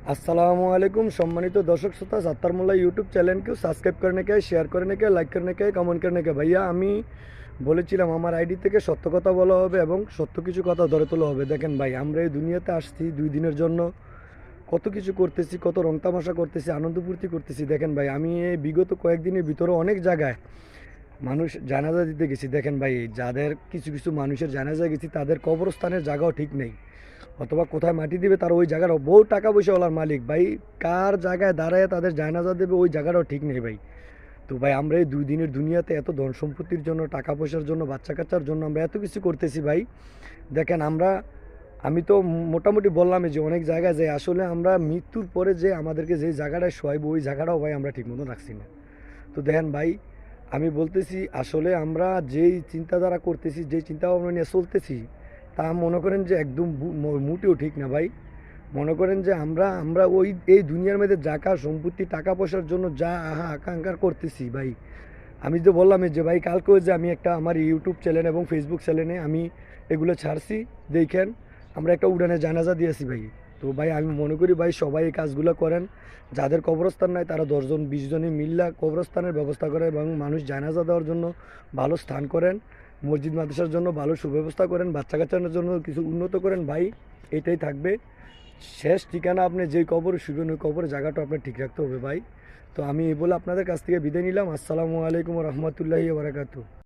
अस्सलामु अलैकुम सम्मानित दर्शक श्रोता सत्तार मोल्ला यूट्यूब चैनल को सबसक्राइब करने के शेयर करने के लाइक करने के कमेंट करने के ভাইয়া আমি বলেছিলাম আমার আইডি থেকে সত্য কথা বলা হবে এবং সত্য কিছু কথা ধরে তোলা হবে। দেখেন ভাই, আমরা এই দুনিয়াতে আসছি 2 দিনের জন্য, কত কিছু করতেছি, কত রং তামাশা করতেছি, আনন্দ ফুর্তি করতেছি। দেখেন ভাই, আমি এই বিগত কয়েকদিনের ভিতরে অনেক জায়গায় মানুষ জানাজা দিতে গেছি। দেখেন ভাই, যাদের কিছু কিছু মানুষের জানাজা গেছি তাদের কবরস্থানের জায়গাও ঠিক নেই, অথবা কোথায় মাটি দিবে তার ওই জায়গাটাও, বহু টাকা পয়সাওয়ালার মালিক ভাই, কার জায়গায় দাঁড়ায় তাদের জানাজা দেবে ওই জায়গাটাও ঠিক নেই ভাই। তো ভাই, আমরা এই 2 দিনের দুনিয়াতে এত ধন সম্পত্তির জন্য, টাকা পয়সার জন্য, বাচ্চা কাচ্চার জন্য আমরা এত কিছু করতেছি ভাই। দেখেন আমি তো মোটামুটি বললামই যে অনেক জায়গায় যে আসলে আমরা মৃত্যুর পরে যে আমাদেরকে যে জায়গাটায় শোয়াইবো ওই জায়গাটাও ভাই আমরা ঠিক মতো রাখছি না। তো দেখেন ভাই, আমি বলতেছি আসলে আমরা যেই চিন্তাধারা করতেছি, যেই চিন্তাভাবনা নিয়ে চলতেছি, তা মনে করেন যে একদম মোটেও ঠিক না ভাই। মনে করেন যে আমরা আমরা ওই এই দুনিয়ার মধ্যে জায়গা সম্পত্তি টাকা পয়সার জন্য যা আকাঙ্ক্ষা করতেছি ভাই। আমি তো বললামই যে ভাই, কালকেও যে আমি একটা আমার ইউটিউব চ্যানেল এবং ফেসবুক চ্যানেলে আমি এগুলো ছাড়ছি, দেখেন আমরা একটা উড়ানে জানাজা দিয়েছি ভাই। তো ভাই, আমি মনে করি ভাই সবাই এই কাজগুলো করেন। যাদের কবরস্থান নাই তারা 10 জন 20 জনে মিল্লা কবরস্থানের ব্যবস্থা করে এবং মানুষ জানাজা দেওয়ার জন্য ভালো স্থান করেন, মসজিদ মাদ্রাসার জন্য ভালো সুব্যবস্থা করেন, বাচ্চা কাচ্চার জন্য কিছু উন্নত করেন ভাই। এটাই থাকবে শেষ ঠিকানা। আপনি যেই কবরে শুবেন ওই কবরের জায়গাটা আপনার ঠিক রাখতে হবে ভাই। তো আমি এই বলে আপনাদের কাছ থেকে বিদায় নিলাম। আসসালামু আলাইকুম রহমতুল্লাহি বারাকাতু।